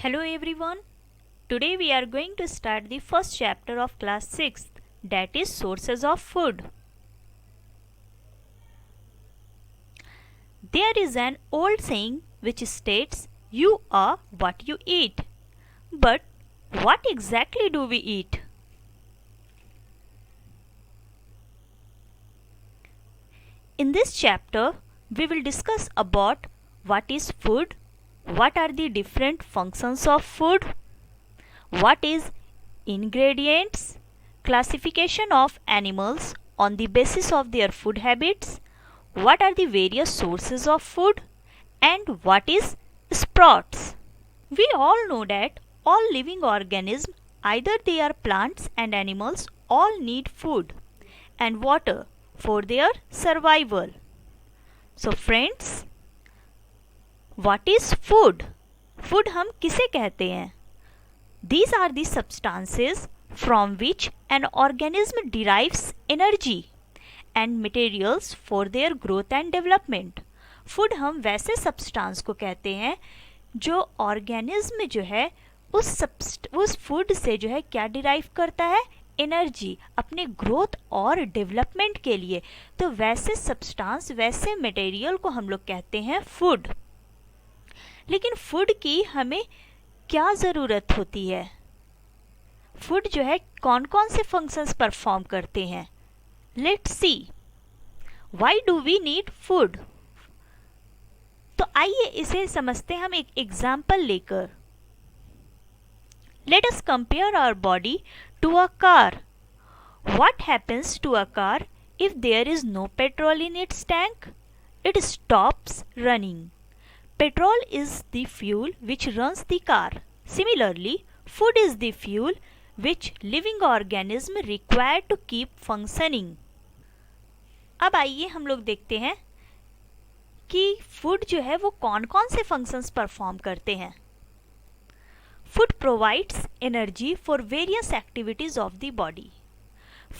Hello everyone. Today we are going to start the first chapter of class 6th, that is sources of food. There is an old saying which states you are what you eat. But what exactly do we eat? In this chapter we will discuss about what is food, what are the different functions of food, what is ingredients, classification of animals on the basis of their food habits, what are the various sources of food, and what is sprouts. We all know that all living organisms, either they are plants and animals, all need food and water for their survival. So friends, what is food? Food हम किसे कहते हैं? These are the substances from which an organism derives energy and materials for their growth and development. Food हम वैसे substance को कहते हैं जो organism जो है उस food से जो है क्या derive करता है? एनर्जी अपने ग्रोथ और डेवलपमेंट के लिए। तो वैसे सब्सटेंस, वैसे मटेरियल को हम लोग कहते हैं फूड। लेकिन फूड की हमें क्या ज़रूरत होती है? फूड जो है कौन कौन से फंक्शंस परफॉर्म करते हैं? Let's see, why do we need food? तो आइए इसे समझते हैं हम एक एग्जाम्पल लेकर। Let us compare our body to a car. What happens to a car if there is no petrol in its tank? It stops running. Petrol is the fuel which runs the car. Similarly, food is the fuel which living organism require to keep functioning. अब आइए हम लोग देखते हैं कि food जो है वो कौन कौन से फंक्शंस परफॉर्म करते हैं। Food provides energy for various activities of the body.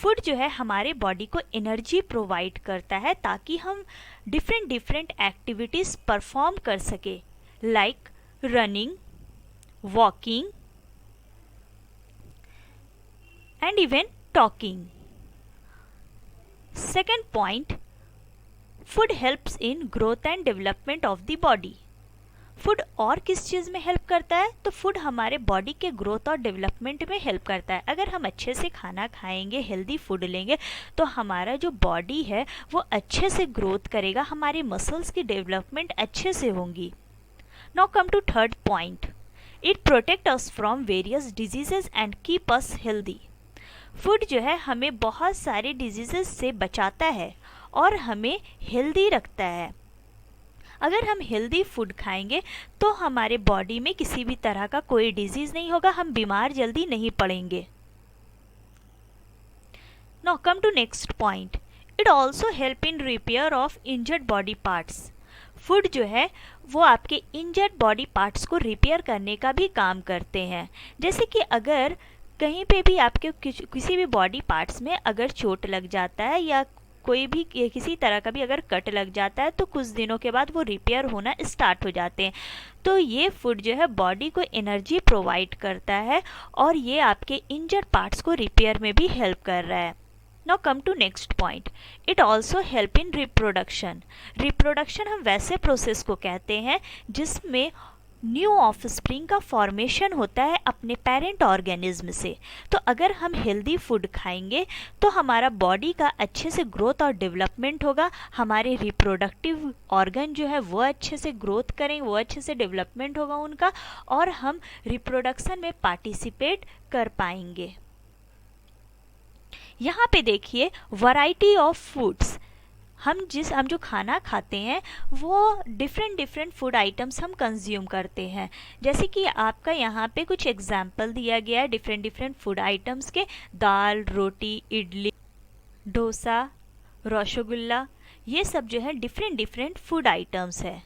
Food जो है हमारे बॉडी को एनर्जी प्रोवाइड करता है ताकि हम डिफरेंट एक्टिविटीज़ परफॉर्म कर सके, like running, walking and even talking. Second point, food helps in growth and development of the body. Food और किस चीज़ में हेल्प करता है? तो फूड हमारे बॉडी के ग्रोथ और डेवलपमेंट में हेल्प करता है। अगर हम अच्छे से खाना खाएंगे, हेल्दी फूड लेंगे, तो हमारा जो बॉडी है वो अच्छे से ग्रोथ करेगा, हमारे मसल्स की डेवलपमेंट अच्छे से होंगी। Now come to third point, it protect us from various diseases and keep us healthy. Food जो है हमें बहुत सारे डिजीजेस से बचाता है और हमें हेल्दी रखता है। अगर हम हेल्दी फूड खाएंगे तो हमारे बॉडी में किसी भी तरह का कोई डिजीज़ नहीं होगा, हम बीमार जल्दी नहीं पड़ेंगे। Now come to next point, it also help in repair of injured body parts. Food जो है वो आपके इंजर्ड बॉडी पार्ट्स को रिपेयर करने का भी काम करते हैं। जैसे कि अगर कहीं पे भी आपके किसी भी बॉडी पार्ट्स में अगर चोट लग जाता है या कोई भी किसी तरह का भी अगर कट लग जाता है तो कुछ दिनों के बाद वो रिपेयर होना स्टार्ट हो जाते हैं। तो ये फूड जो है बॉडी को एनर्जी प्रोवाइड करता है और ये आपके इंजर्ड पार्ट्स को रिपेयर में भी हेल्प कर रहा है। Now come to next point, it also help in reproduction. Reproduction हम वैसे प्रोसेस को कहते हैं जिसमें न्यू ऑफस्प्रिंग का फॉर्मेशन होता है अपने पेरेंट ऑर्गेनिज्म से। तो अगर हम हेल्दी फूड खाएंगे तो हमारा बॉडी का अच्छे से ग्रोथ और डेवलपमेंट होगा, हमारे रिप्रोडक्टिव ऑर्गन जो है वो अच्छे से ग्रोथ करेंगे, वो अच्छे से डेवलपमेंट होगा उनका, और हम रिप्रोडक्शन में पार्टिसिपेट कर पाएंगे। यहाँ पे देखिए वैरायटी ऑफ फूड्स। हम जो खाना खाते हैं वो डिफरेंट फूड आइटम्स हम कंज्यूम करते हैं। जैसे कि आपका यहाँ पे कुछ एग्जाम्पल दिया गया है डिफरेंट फूड आइटम्स के, दाल, रोटी, इडली, डोसा, रसगुल्ला, ये सब जो है डिफरेंट फूड आइटम्स है।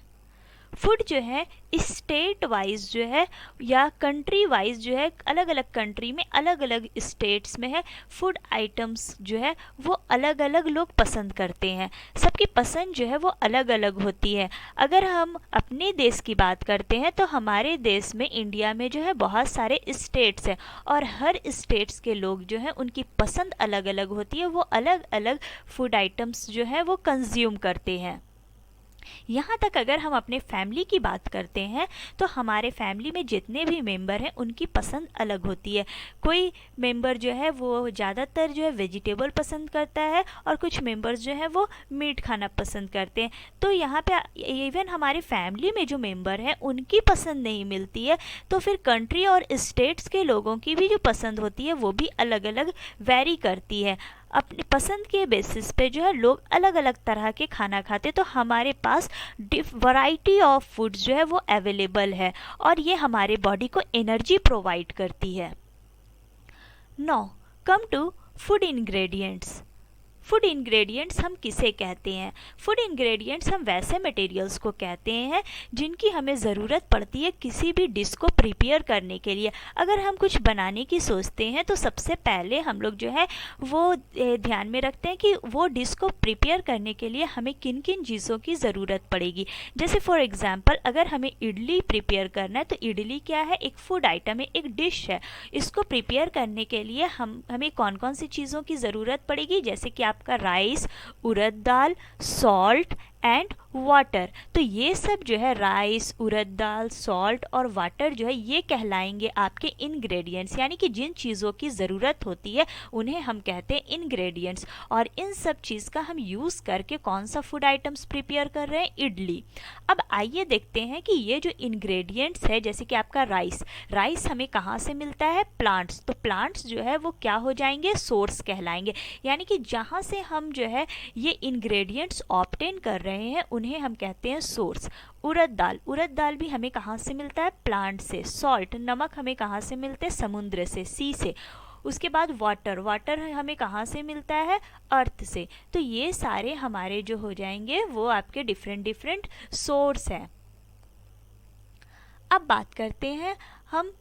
फूड जो है स्टेट वाइज जो है या कंट्री वाइज जो है, अलग अलग कंट्री में अलग अलग स्टेट्स में है, फूड आइटम्स जो है वो अलग अलग लोग पसंद करते हैं। सबकी पसंद जो है वो अलग अलग होती है। अगर हम अपने देश की बात करते हैं तो हमारे देश में, इंडिया में जो है बहुत सारे स्टेट्स हैं और हर स्टेट्स के लोग जो हैं उनकी पसंद अलग अलग होती है, वो अलग अलग फूड आइटम्स जो है वो कंज्यूम करते हैं। यहाँ तक अगर हम अपने फैमिली की बात करते हैं तो हमारे फैमिली में जितने भी मेंबर हैं उनकी पसंद अलग होती है। कोई मेंबर जो है वो ज़्यादातर जो है वेजिटेबल पसंद करता है और कुछ मेंबर्स जो है वो मीट खाना पसंद करते हैं। तो यहाँ पे इवन हमारे फैमिली में जो मेंबर हैं उनकी पसंद नहीं मिलती है, तो फिर कंट्री और स्टेट्स के लोगों की भी जो पसंद होती है वो भी अलग अलग वेरी करती है। अपनी पसंद के बेसिस पे जो है लोग अलग अलग तरह के खाना खाते, तो हमारे पास वैरायटी ऑफ फूड्स जो है वो अवेलेबल है और ये हमारे बॉडी को एनर्जी प्रोवाइड करती है। Now come to food ingredients. Food ingredients हम किसे कहते हैं? फूड इंग्रेडिएंट्स हम वैसे मटेरियल्स को कहते हैं जिनकी हमें ज़रूरत पड़ती है किसी भी डिश को प्रिपेयर करने के लिए। अगर हम कुछ बनाने की सोचते हैं तो सबसे पहले हम लोग जो है वो ध्यान में रखते हैं कि वो डिश को प्रिपेयर करने के लिए हमें किन किन चीज़ों की ज़रूरत पड़ेगी। जैसे फॉर एग्ज़ाम्पल अगर हमें इडली प्रिपेयर करना है तो इडली क्या है? एक फूड आइटम है, एक डिश है। इसको प्रिपेयर करने के लिए हमें कौन कौन सी चीज़ों की ज़रूरत पड़ेगी? जैसे कि आपका rice, urad dal, salt and water. तो ये सब जो है राइस, उड़द दाल, सॉल्ट और वाटर जो है ये कहलाएंगे आपके इंग्रेडिएंट्स, यानी कि जिन चीज़ों की ज़रूरत होती है उन्हें हम कहते हैं इंग्रेडिएंट्स। और इन सब चीज़ का हम यूज़ करके कौन सा फूड आइटम्स प्रिपेयर कर रहे हैं? इडली। अब आइए देखते हैं कि ये जो इंग्रेडिएंट्स है, जैसे कि आपका राइस हमें कहाँ से मिलता है? प्लांट्स। तो प्लांट्स जो है वो क्या हो जाएंगे? सोर्स कहलाएंगे, यानी कि जहाँ से हम जो है ये इंग्रेडिएंट्स ऑब्टेन कर रहे हैं उन्हें हम कहते हैं सोर्स। उड़द दाल भी हमें कहाँ से मिलता है? प्लांट से। सॉल्ट, नमक हमें कहाँ से मिलते हैं? समुद्र से, सी से। उसके बाद वाटर हमें कहाँ से मिलता है? अर्थ से। तो ये सारे हमारे जो हो जाएंगे वो आपके डिफरेंट सोर्स हैं। अब बात करते हैं हम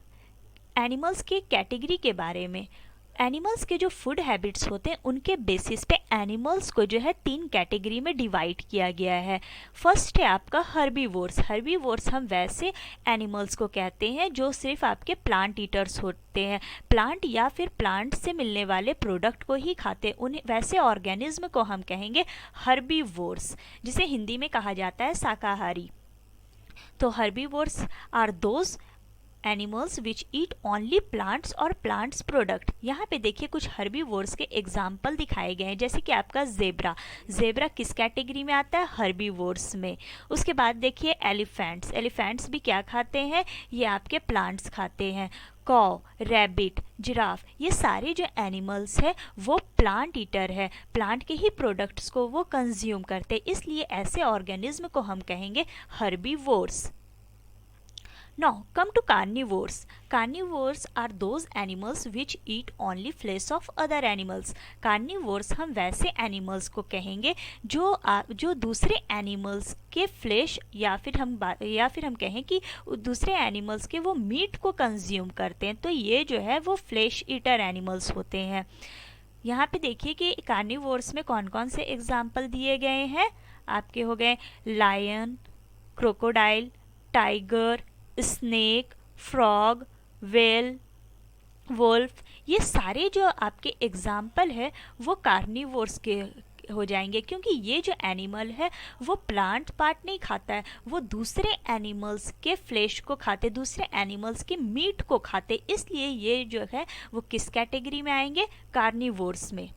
एनिमल्स के कैटेगरी के बारे में। एनिमल्स के जो फूड हैबिट्स होते हैं उनके बेसिस पे एनिमल्स को जो है 3 कैटेगरी में डिवाइड किया गया है। फर्स्ट है आपका हर्बीवोर्स हम वैसे एनिमल्स को कहते हैं जो सिर्फ आपके प्लांट ईटर्स होते हैं, प्लांट या फिर प्लांट से मिलने वाले प्रोडक्ट को ही खाते हैं, उन्हें वैसे ऑर्गेनिज्म को हम कहेंगे हर्बीवोर्स, जिसे हिंदी में कहा जाता है शाकाहारी। तो herbivores are those animals which eat only plants और प्लांट्स प्रोडक्ट। यहाँ पे देखिए कुछ हर्बीवोर्स के एग्जाम्पल दिखाए गए हैं, जैसे कि आपका जेब्रा किस कैटेगरी में आता है? हर्बीवोर्स में। उसके बाद देखिए एलिफेंट्स भी क्या खाते हैं? ये आपके प्लांट्स खाते हैं। कॉ, रैबिट, जिराफ, ये सारे जो एनिमल्स है वो प्लांट ईटर है, प्लांट के ही प्रोडक्ट्स को वो कंज्यूम करते हैं, इसलिए ऐसे ऑर्गेनिज्म को हम कहेंगे herbivores. Now come to carnivores. Carnivores are those animals which eat only flesh of other animals. Carnivores हम वैसे एनिमल्स को कहेंगे जो दूसरे एनिमल्स के फ्लेश या फिर हम कहें कि दूसरे एनिमल्स के वो मीट को कंज्यूम करते हैं, तो ये जो है वो फ्लेश ईटर एनिमल्स होते हैं। यहाँ पे देखिए कि कार्निवोर्स में कौन कौन से एग्जाम्पल दिए गए हैं। आपके हो गए lion, crocodile, tiger, snake, frog, whale, wolf, ये सारे जो आपके एग्जाम्पल है वो कार्निवोर्स के हो जाएंगे, क्योंकि ये जो एनिमल है वो प्लांट पार्ट नहीं खाता है, वो दूसरे एनिमल्स के फ्लेश को खाते, दूसरे एनिमल्स के मीट को खाते, इसलिए ये जो है वो किस कैटेगरी में आएंगे? कार्निवोर्स में।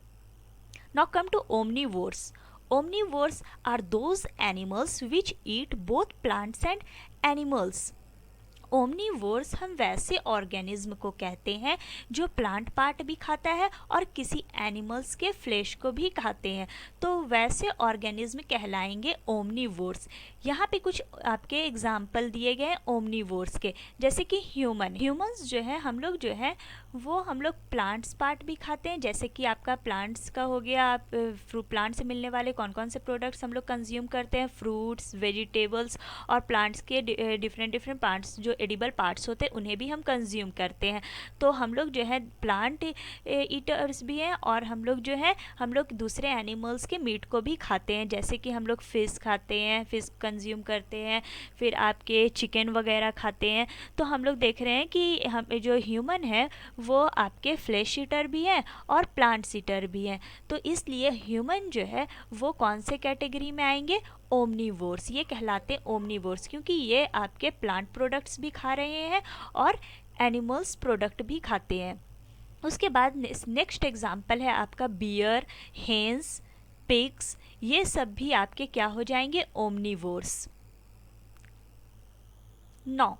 Now come to omnivores. Omnivores are those animals which eat both plants and animals. Omnivores हम वैसे ऑर्गेनिज्म को कहते हैं जो प्लांट पार्ट भी खाता है और किसी एनिमल्स के फ्लेश को भी खाते हैं, तो वैसे ऑर्गेनिज्म कहलाएंगे ओमनीवोर्स। यहाँ पे कुछ आपके एग्जाम्पल दिए गए हैं ओमनीवोर्स के, जैसे कि ह्यूमंस जो है हम लोग जो है वो हम लोग प्लांट्स पार्ट भी खाते हैं, जैसे कि आपका प्लांट्स का हो गया, आप प्लांट से मिलने वाले कौन कौन से प्रोडक्ट्स हम लोग कंज्यूम करते हैं, फ्रूट्स, वेजिटेबल्स, और प्लांट्स के डिफरेंट पार्ट्स जो एडिबल पार्ट्स होते हैं उन्हें भी हम कंज्यूम करते हैं। तो हम लोग जो है प्लांट ईटर्स भी हैं, और हम लोग जो है हम लोग दूसरे एनिमल्स के मीट को भी खाते हैं, जैसे कि हम लोग फिश खाते हैं, फिश कंज्यूम करते हैं, फिर आपके चिकन वगैरह खाते हैं। तो हम लोग देख रहे हैं कि हम जो ह्यूमन है वो आपके फ्लैश ईटर भी हैं और प्लांट्स ईटर भी हैं। तो इसलिए ह्यूमन जो है वो कौन से कैटेगरी में आएंगे, ओमनीवोर्स। ये कहलाते हैं ओमनीवोर्स क्योंकि ये आपके प्लांट प्रोडक्ट्स भी खा रहे हैं और एनिमल्स प्रोडक्ट भी खाते हैं। उसके बाद नेक्स्ट एग्जाम्पल है आपका बियर, हेंस, पिग्स, ये सब भी आपके क्या हो जाएंगे, omnivores. Now,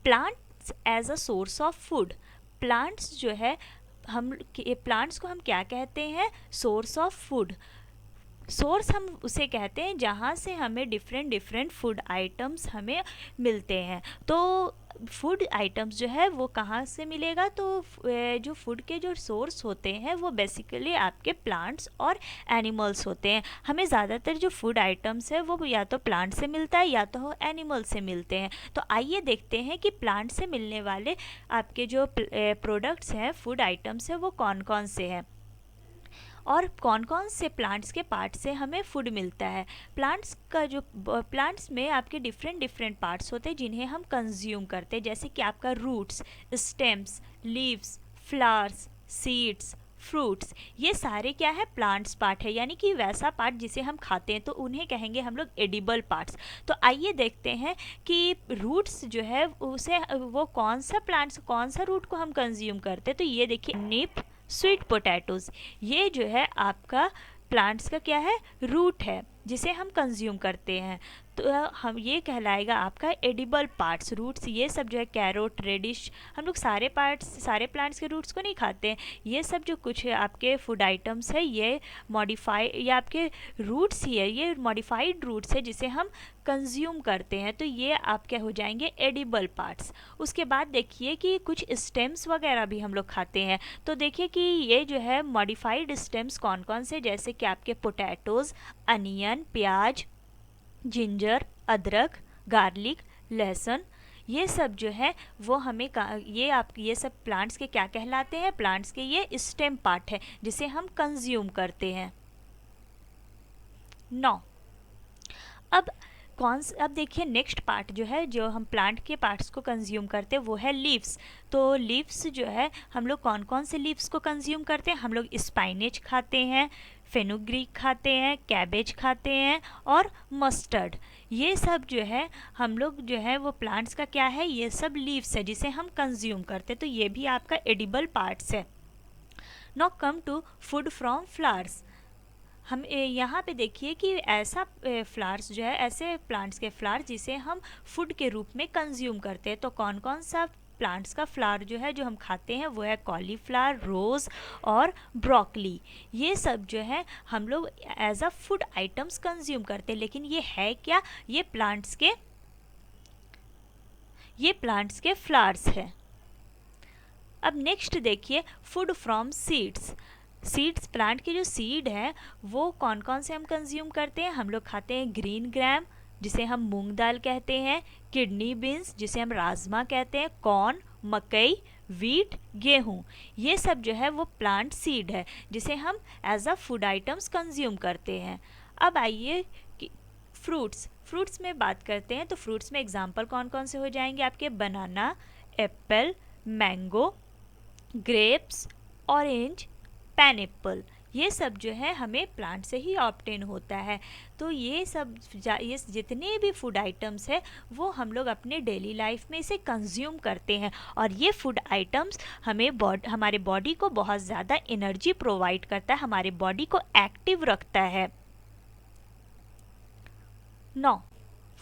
plants as a source of food. Plants जो है प्लांट्स को हम क्या कहते हैं, सोर्स ऑफ फूड। सोर्स हम उसे कहते हैं जहाँ से हमें डिफरेंट फूड आइटम्स हमें मिलते हैं। तो फूड आइटम्स जो है वो कहाँ से मिलेगा, तो जो फूड के जो सोर्स होते हैं वो बेसिकली आपके प्लांट्स और एनिमल्स होते हैं। हमें ज़्यादातर जो फूड आइटम्स है वो या तो प्लांट से मिलता है या तो एनिमल से मिलते हैं। तो आइए देखते हैं कि प्लांट से मिलने वाले आपके जो प्रोडक्ट्स हैं, फूड आइटम्स हैं, वो कौन कौन से हैं और कौन कौन से प्लांट्स के पार्ट से हमें फूड मिलता है। प्लांट्स में आपके डिफरेंट पार्ट्स होते हैं जिन्हें हम कंज्यूम करते हैं, जैसे कि आपका roots, stems, leaves, flowers, seeds, fruits, ये सारे क्या है, प्लांट्स पार्ट है, यानी कि वैसा पार्ट जिसे हम खाते हैं, तो उन्हें कहेंगे हम लोग एडिबल पार्ट्स। तो आइए देखते हैं कि रूट्स जो है उसे वो कौन सा प्लांट्स, कौन सा रूट को हम कंज्यूम करते हैं। तो ये देखिए निप, स्वीट पोटैटोज, ये जो है आपका प्लांट्स का क्या है, रूट है जिसे हम कंज्यूम करते हैं। तो हम ये कहलाएगा आपका एडिबल पार्ट्स। रूट्स ये सब जो है कैरोट, रेडिश, हम लोग सारे प्लांट्स के रूट्स को नहीं खाते हैं। ये सब जो कुछ है आपके फूड आइटम्स है ये ये आपके रूट्स ही है, ये मॉडिफाइड रूट्स है जिसे हम कंज्यूम करते हैं। तो ये आप क्या हो जाएंगे, एडिबल पार्ट्स। उसके बाद देखिए कि कुछ स्टेम्स वगैरह भी हम लोग खाते हैं। तो देखिए कि ये जो है मॉडिफाइड स्टेम्स कौन कौन से, जैसे कि आपके पोटैटोज, अनियन, प्याज, जिंजर, अदरक, गार्लिक, लहसुन, ये सब जो है वो हमें ये सब प्लांट्स के क्या कहलाते हैं, प्लांट्स के ये स्टेम पार्ट है जिसे हम कंज्यूम करते हैं। 9, अब देखिए नेक्स्ट पार्ट जो है, जो हम प्लांट के पार्ट्स को कंज्यूम करते हैं वो है लीव्स। तो लीव्स जो है हम लोग कौन कौन से लीव्स को कंज्यूम करते हैं, हम लोग स्पाइनेच खाते हैं, फेनुग्रीक खाते हैं, कैबेज खाते हैं और मस्टर्ड। ये सब जो है हम लोग जो है वो प्लांट्स का क्या है, ये सब लीव्स है जिसे हम कंज्यूम करते हैं। तो ये भी आपका एडिबल पार्ट्स है। Now come to food from flowers. हम यहाँ पे देखिए कि ऐसा फ्लावर्स जो है, ऐसे प्लांट्स के फ्लावर जिसे हम फूड के रूप में कंज्यूम करते हैं। तो कौन कौन सा प्लांट्स का फ्लावर जो है जो हम खाते हैं वो है कॉलीफ्लावर, रोज़ और ब्रोकली। ये सब जो है हम लोग as a food items consume करते हैं। लेकिन ये है क्या, ये प्लांट्स के फ्लावर्स है। अब नेक्स्ट देखिए food from seeds. Seeds, plant के जो सीड हैं वो कौन कौन से हम कंज्यूम करते हैं, हम लोग खाते हैं ग्रीन ग्राम जिसे हम मूंग दाल कहते हैं, किडनी बीन्स जिसे हम राजमा कहते हैं, कॉर्न, मकई, वीट, गेहूं, ये सब जो है वो प्लांट सीड है जिसे हम as a food items consume करते हैं। अब आइए कि फ्रूट्स में बात करते हैं। तो फ्रूट्स में एग्जाम्पल कौन कौन से हो जाएंगे आपके, banana, apple, mango, grapes, orange, pineapple, ये सब जो है हमें प्लांट से ही ऑब्टेन होता है। तो ये जितने भी फूड आइटम्स है वो हम लोग अपने डेली लाइफ में इसे कंज्यूम करते हैं, और ये फूड आइटम्स हमारे बॉडी को बहुत ज़्यादा एनर्जी प्रोवाइड करता है, हमारे बॉडी को एक्टिव रखता है। 9,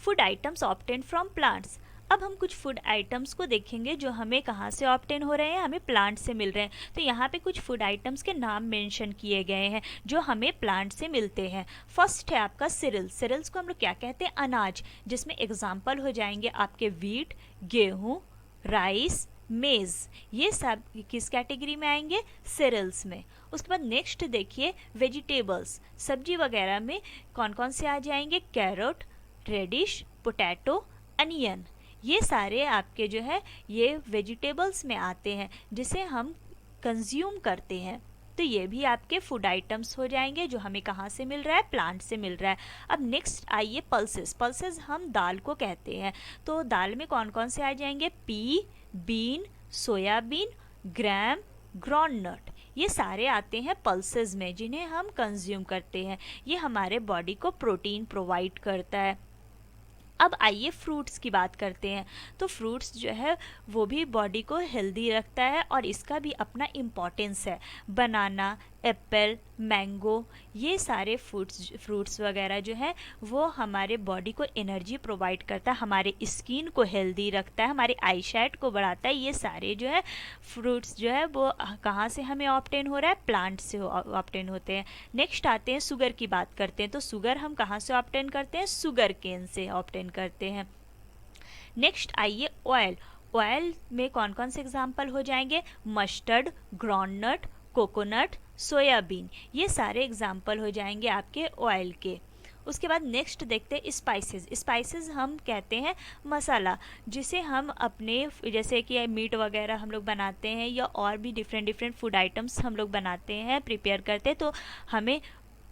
food items obtain from plants. अब हम कुछ फूड आइटम्स को देखेंगे जो हमें कहाँ से ऑब्टेन हो रहे हैं, हमें प्लांट से मिल रहे हैं। तो यहाँ पे कुछ फूड आइटम्स के नाम मेंशन किए गए हैं जो हमें प्लांट से मिलते हैं। फर्स्ट है आपका सिरिल्स। सिरिल्स को हम लोग क्या कहते हैं, अनाज, जिसमें एग्जाम्पल हो जाएंगे आपके वीट, गेहूँ, राइस, मेज। ये सब किस कैटेगरी में आएंगे, सिरिल्स में। उसके बाद नेक्स्ट देखिए वेजिटेबल्स, सब्जी वगैरह में कौन कौन से आ जाएंगे, कैरेट, रेडिश, पोटैटो, अनियन। ये सारे आपके जो है ये वेजिटेबल्स में आते हैं जिसे हम कंज्यूम करते हैं। तो ये भी आपके फूड आइटम्स हो जाएंगे जो हमें कहाँ से मिल रहा है, प्लांट से मिल रहा है। अब नेक्स्ट आइए पल्सेस। पल्सेस हम दाल को कहते हैं। तो दाल में कौन कौन से आ जाएंगे, pea, bean, soybean, gram, groundnut. ये सारे आते हैं पल्सेस में जिन्हें हम कंज्यूम करते हैं। ये हमारे बॉडी को प्रोटीन प्रोवाइड करता है। अब आइए फ्रूट्स की बात करते हैं। तो फ्रूट्स जो है वो भी बॉडी को हेल्दी रखता है और इसका भी अपना इम्पोर्टेंस है। बनाना, एप्पल, मैंगो, ये सारे फ्रूट्स वगैरह जो है वो हमारे बॉडी को एनर्जी प्रोवाइड करता है, हमारे स्किन को हेल्दी रखता है, हमारे आई साइट को बढ़ाता है। ये सारे जो है फ्रूट्स जो है वो कहाँ से हमें ऑब्टेन हो रहा है, प्लांट से ऑब्टेन होते हैं। नेक्स्ट आते हैं शुगर की बात करते हैं। तो शुगर हम कहाँ से ऑब्टेन करते हैं, शुगर केन से ऑब्टेन करते हैं। नेक्स्ट आइए ऑयल। ऑयल में कौन कौन से एग्जाम्पल हो जाएंगे, मस्टर्ड, ग्राउंडनट, कोकोनट, सोयाबीन। ये सारे एग्जाम्पल हो जाएंगे आपके ऑयल के। उसके बाद नेक्स्ट देखते हैं स्पाइसेस। स्पाइसेस हम कहते हैं मसाला, जिसे हम अपने जैसे कि मीट वगैरह हम लोग बनाते हैं या और भी डिफरेंट फूड आइटम्स हम लोग बनाते हैं, प्रिपेयर करते हैं, तो हमें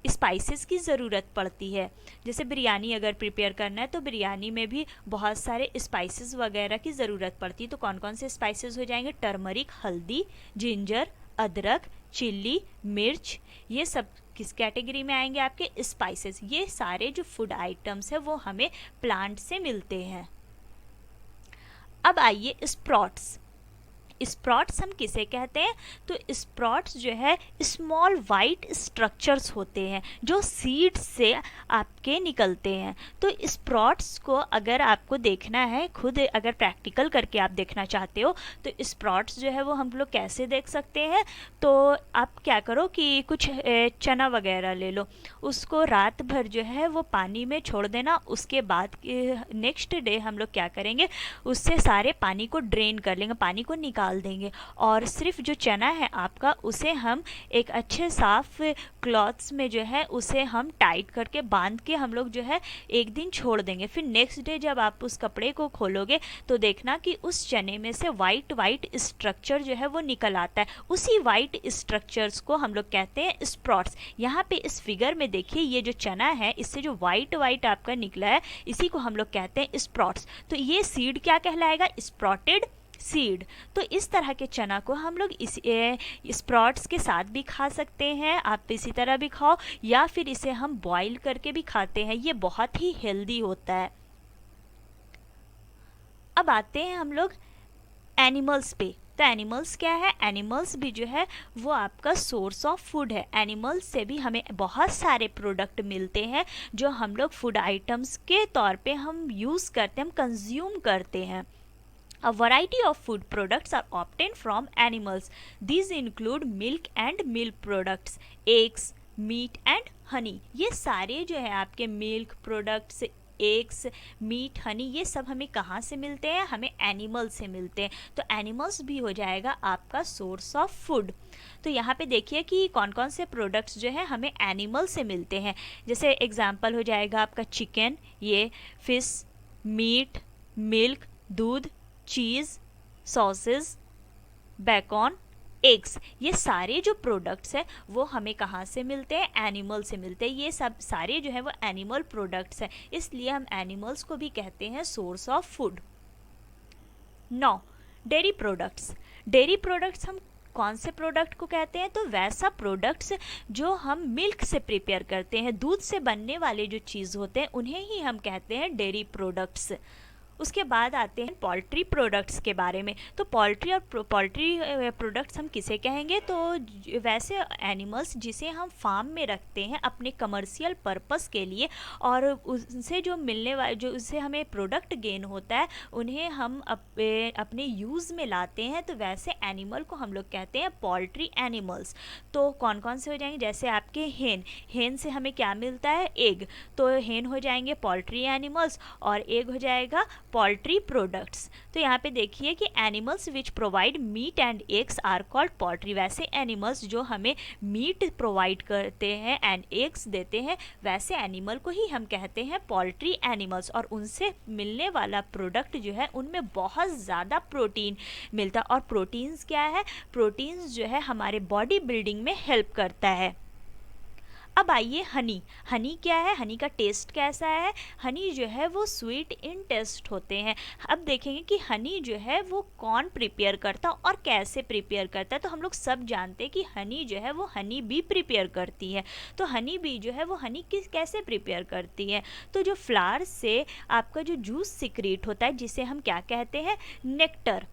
स्पाइसेस की ज़रूरत पड़ती है। जैसे बिरयानी अगर प्रिपेयर करना है तो बिरयानी में भी बहुत सारे स्पाइसेस वगैरह की ज़रूरत पड़ती है। तो कौन कौन से स्पाइसेस हो जाएंगे, टर्मरिक, हल्दी, जिंजर, अदरक, चिल्ली, मिर्च। ये सब किस कैटेगरी में आएंगे, आपके स्पाइसेस। ये सारे जो फूड आइटम्स है वो हमें प्लांट से मिलते हैं। अब आइए स्प्राउट्स। स्प्राउट्स हम किसे कहते हैं, तो स्प्राउट्स जो है स्मॉल वाइट स्ट्रक्चर्स होते हैं जो सीड से आपके निकलते हैं। तो स्प्राउट्स को अगर आपको देखना है, खुद अगर प्रैक्टिकल करके आप देखना चाहते हो, तो स्प्राउट्स जो है वो हम लोग कैसे देख सकते हैं। तो आप क्या करो कि कुछ चना वगैरह ले लो, उसको रात भर जो है वो पानी में छोड़ देना। उसके बाद नेक्स्ट डे हम लोग क्या करेंगे, उससे सारे पानी को ड्रेन कर लेंगे, पानी को निकाल देंगे, और सिर्फ जो चना है आपका उसे हम एक अच्छे साफ क्लॉथ्स में जो है उसे हम टाइट करके बांध के हम लोग जो है एक दिन छोड़ देंगे। फिर नेक्स्ट डे जब आप उस कपड़े को खोलोगे तो देखना कि उस चने में से वाइट स्ट्रक्चर जो है वो निकल आता है। उसी वाइट स्ट्रक्चर्स को हम लोग कहते हैं स्प्राउट्स। यहाँ पे इस फिगर में देखिए ये जो चना है इससे जो वाइट आपका निकला है इसी को हम लोग कहते हैं स्प्राउट्स। तो ये सीड क्या कहलाएगा, स्प्राउटेड सीड। तो इस तरह के चना को हम लोग इस स्प्राउट्स के साथ भी खा सकते हैं, आप इसी तरह भी खाओ, या फिर इसे हम बॉईल करके भी खाते हैं। ये बहुत ही हेल्दी होता है। अब आते हैं हम लोग एनिमल्स पे। तो एनिमल्स क्या है, एनिमल्स भी जो है वो आपका सोर्स ऑफ फूड है। एनिमल्स से भी हमें बहुत सारे प्रोडक्ट मिलते हैं जो हम लोग फूड आइटम्स के तौर पे हम यूज़ करते हैं, हम कंज्यूम करते हैं। A variety of food products are obtained from animals. These include milk and milk products, eggs, meat and honey. ये सारे जो है आपके milk products, eggs, meat, honey, ये सब हमें कहाँ से मिलते हैं, हमें एनिमल से मिलते हैं। तो एनिमल्स भी हो जाएगा आपका सोर्स ऑफ फूड। तो यहाँ पे देखिए कि कौन कौन से प्रोडक्ट्स जो है हमें एनिमल से मिलते हैं। जैसे एग्जांपल हो जाएगा आपका चिकन, ये फिश, मीट, मिल्क, दूध, चीज़, सॉसेस, बेकॉन, एग्स। ये सारे जो प्रोडक्ट्स हैं वो हमें कहाँ से मिलते हैं, एनिमल से मिलते हैं। ये सब सारे जो है वो एनिमल प्रोडक्ट्स हैं, इसलिए हम एनिमल्स को भी कहते हैं source of food. 9, dairy products. Dairy products हम कौन से प्रोडक्ट को कहते हैं, तो वैसा प्रोडक्ट्स जो हम मिल्क से प्रिपेयर करते हैं, दूध से बनने वाले जो चीज़ होते हैं उन्हें ही हम कहते हैं डेयरी प्रोडक्ट्स। उसके बाद आते हैं पोल्ट्री प्रोडक्ट्स के बारे में। तो पोल्ट्री और पोल्ट्री प्रोडक्ट्स हम किसे कहेंगे, तो वैसे एनिमल्स जिसे हम फार्म में रखते हैं अपने कमर्शियल पर्पस के लिए, और उनसे जो मिलने वाले जो उससे हमें प्रोडक्ट गेन होता है उन्हें हम अपने यूज़ में लाते हैं, तो वैसे एनिमल को हम लोग कहते हैं पोल्ट्री एनिमल्स। तो कौन कौन से हो जाएंगे, जैसे आपके हेन से हमें क्या मिलता है, एग, तो हेन हो जाएंगे पोल्ट्री एनिमल्स और एग हो जाएगा पोल्ट्री प्रोडक्ट्स। तो यहाँ पे देखिए कि animals which provide meat and eggs are called poultry. वैसे एनिमल्स जो हमें मीट प्रोवाइड करते हैं एंड एग्स देते हैं, वैसे एनिमल को ही हम कहते हैं पोल्ट्री एनिमल्स। और उनसे मिलने वाला प्रोडक्ट जो है उनमें बहुत ज़्यादा प्रोटीन मिलता है। और प्रोटीन्स क्या है, प्रोटीन्स जो है हमारे बॉडी बिल्डिंग में हेल्प करता है। अब आइए हनी। हनी क्या है, हनी का टेस्ट कैसा है, हनी जो है वो स्वीट इन टेस्ट होते हैं। अब देखेंगे कि हनी जो है वो कौन प्रिपेयर करता और कैसे प्रिपेयर करता है। तो हम लोग सब जानते हैं कि हनी जो है वो हनी बी प्रिपेयर करती है। तो हनी बी जो है वो हनी कैसे प्रिपेयर करती है, तो जो फ्लावर से आपका जो जूस सिक्रीट होता है जिसे हम क्या कहते हैं, नेक्टर,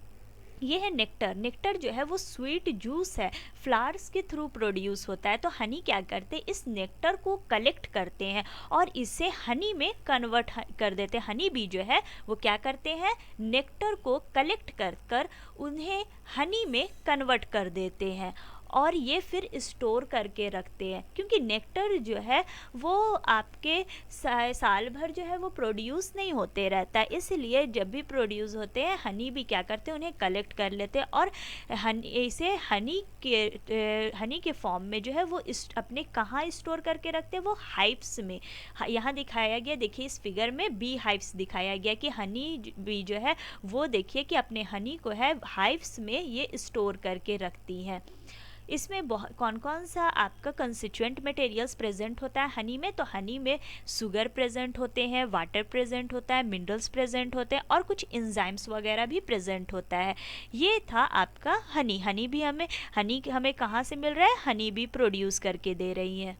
ये है नेक्टर। नेक्टर जो है वो स्वीट जूस है, फ्लावर्स के थ्रू प्रोड्यूस होता है। तो हनी क्या करते हैं, इस नेक्टर को कलेक्ट करते हैं और इसे हनी में कन्वर्ट कर देते हैं। हनी बी जो है वो क्या करते हैं, नेक्टर को कलेक्ट कर कर उन्हें हनी में कन्वर्ट कर देते हैं और ये फिर स्टोर करके रखते हैं, क्योंकि नेक्टर जो है वो आपके साल भर जो है वो प्रोड्यूस नहीं होते रहता है, इसलिए जब भी प्रोड्यूस होते हैं हनी भी क्या करते हैं, उन्हें कलेक्ट कर लेते हैं और इसे हनी के फॉर्म में जो है वो अपने कहाँ स्टोर करके रखते हैं, वो हाइव्स में। यहाँ दिखाया गया, देखिए इस फिगर में बी हाइव्स दिखाया गया कि हनी बी जो है वो देखिए कि अपने हनी को है हाइव्स में ये स्टोर करके रखती हैं। इसमें कौन कौन सा आपका कंस्टिट्यूएंट मटेरियल्स प्रेजेंट होता है हनी में, तो हनी में शुगर प्रेजेंट होते हैं, वाटर प्रेजेंट होता है, मिनरल्स प्रेजेंट होते हैं और कुछ एंजाइम्स वगैरह भी प्रेजेंट होता है। ये था आपका हनी। हनी भी हमें कहाँ से मिल रहा है, हनी भी प्रोड्यूस करके दे रही है।